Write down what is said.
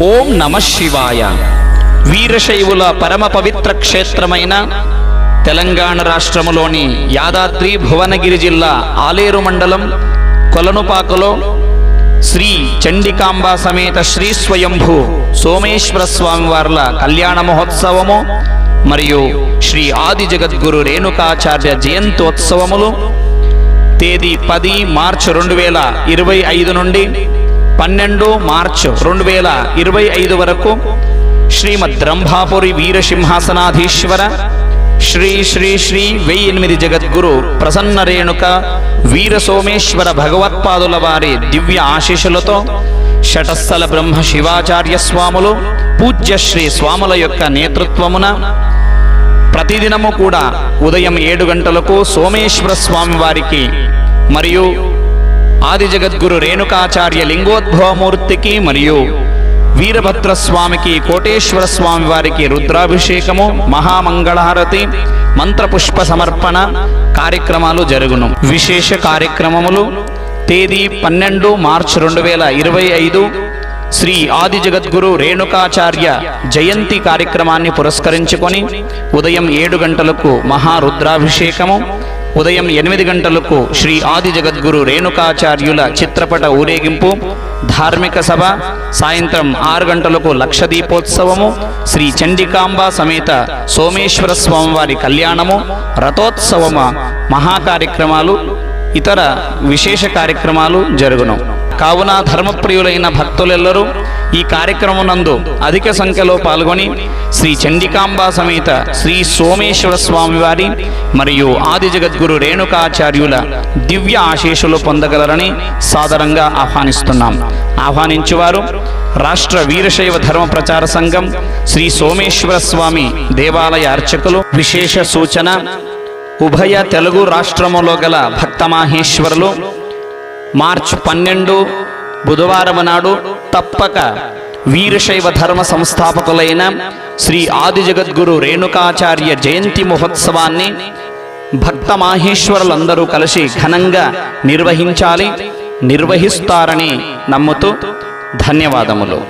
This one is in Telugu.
ఓం నమః శివాయ. వీరశైవుల పరమ పవిత్ర క్షేత్రమైన తెలంగాణ రాష్ట్రములోని యాదాద్రి భువనగిరి జిల్లా ఆలేరు మండలం కొలనుపాకలో శ్రీ చండికాంబ సమేత శ్రీ స్వయంభూ సోమేశ్వర స్వామివార్ల కళ్యాణ మహోత్సవము మరియు శ్రీ ఆది జగద్గురు రేణుకాచార్య జయంతోత్సవములు తేదీ 10 మార్చి 2025 నుండి 12 మార్చి 2025 వరకు శ్రీమద్ రంభాపురి వీరసింహాసనాధీశ్వర శ్రీ శ్రీ శ్రీ 1008 జగద్గురు ప్రసన్న రేణుక వీర సోమేశ్వర భగవత్పాదుల వారి దివ్య ఆశీస్సులతో షటస్థల బ్రహ్మ శివాచార్య స్వాములు పూజ్య శ్రీ స్వాముల యొక్క నేతృత్వమున ప్రతిదినము కూడా ఉదయం 7 గంటలకు సోమేశ్వర స్వామి వారికి మరియు ఆది జగద్గురు రేణుకాచార్య లింగోద్భవమూర్తికి మరియు వీరభద్రస్వామికి కోటేశ్వర స్వామి వారికి రుద్రాభిషేకము మహామంగళహారతి మంత్రపుష్ప సమర్పణ కార్యక్రమాలు జరుగును. విశేష కార్యక్రమములు తేదీ 12 మార్చి 2025 శ్రీ ఆది జగద్గురు రేణుకాచార్య జయంతి కార్యక్రమాన్ని పురస్కరించుకొని ఉదయం 7 గంటలకు మహారుద్రాభిషేకము, ఉదయం 8 గంటలకు శ్రీ ఆది జగద్గురు రేణుకాచార్యుల చిత్రపట ఊరేగింపు, ధార్మిక సభ, సాయంత్రం 6 గంటలకు లక్ష దీపోత్సవము, శ్రీ చండికాంబ సమేత సోమేశ్వర స్వామివారి కళ్యాణము, రథోత్సవము, మహాకార్యక్రమాలు, ఇతర విశేష కార్యక్రమాలు జరుగును. కావున ధర్మప్రియులైన భక్తులెల్లరూ ఈ కార్యక్రమనందు అధిక సంఖ్యలో పాల్గొని శ్రీ చండికాంబ సమేత శ్రీ సోమేశ్వర స్వామివారి మరియు ఆది జగద్గురు రేణుకాచార్యుల దివ్య ఆశీస్సులు పొందగలరని సాదరంగా ఆహ్వానిస్తున్నాం. ఆహ్వానించువారు రాష్ట్ర వీరశైవ ధర్మ ప్రచార సంఘం శ్రీ సోమేశ్వర స్వామి దేవాలయ అర్చకులు. విశేష సూచన: ఉభయ తెలుగు రాష్ట్రములో గల భక్తమాహేశ్వరులు మార్చి 12 బుధవారం నాడు తప్పక వీరశైవ ధర్మ సంస్థాపకులైన శ్రీ ఆది జగద్గురు రేణుకాచార్య జయంతి మహోత్సవాన్ని భక్తమాహేశ్వరులందరూ కలిసి ఘనంగా నిర్వహించాలి, నిర్వహిస్తారని నమ్ముతూ ధన్యవాదములు.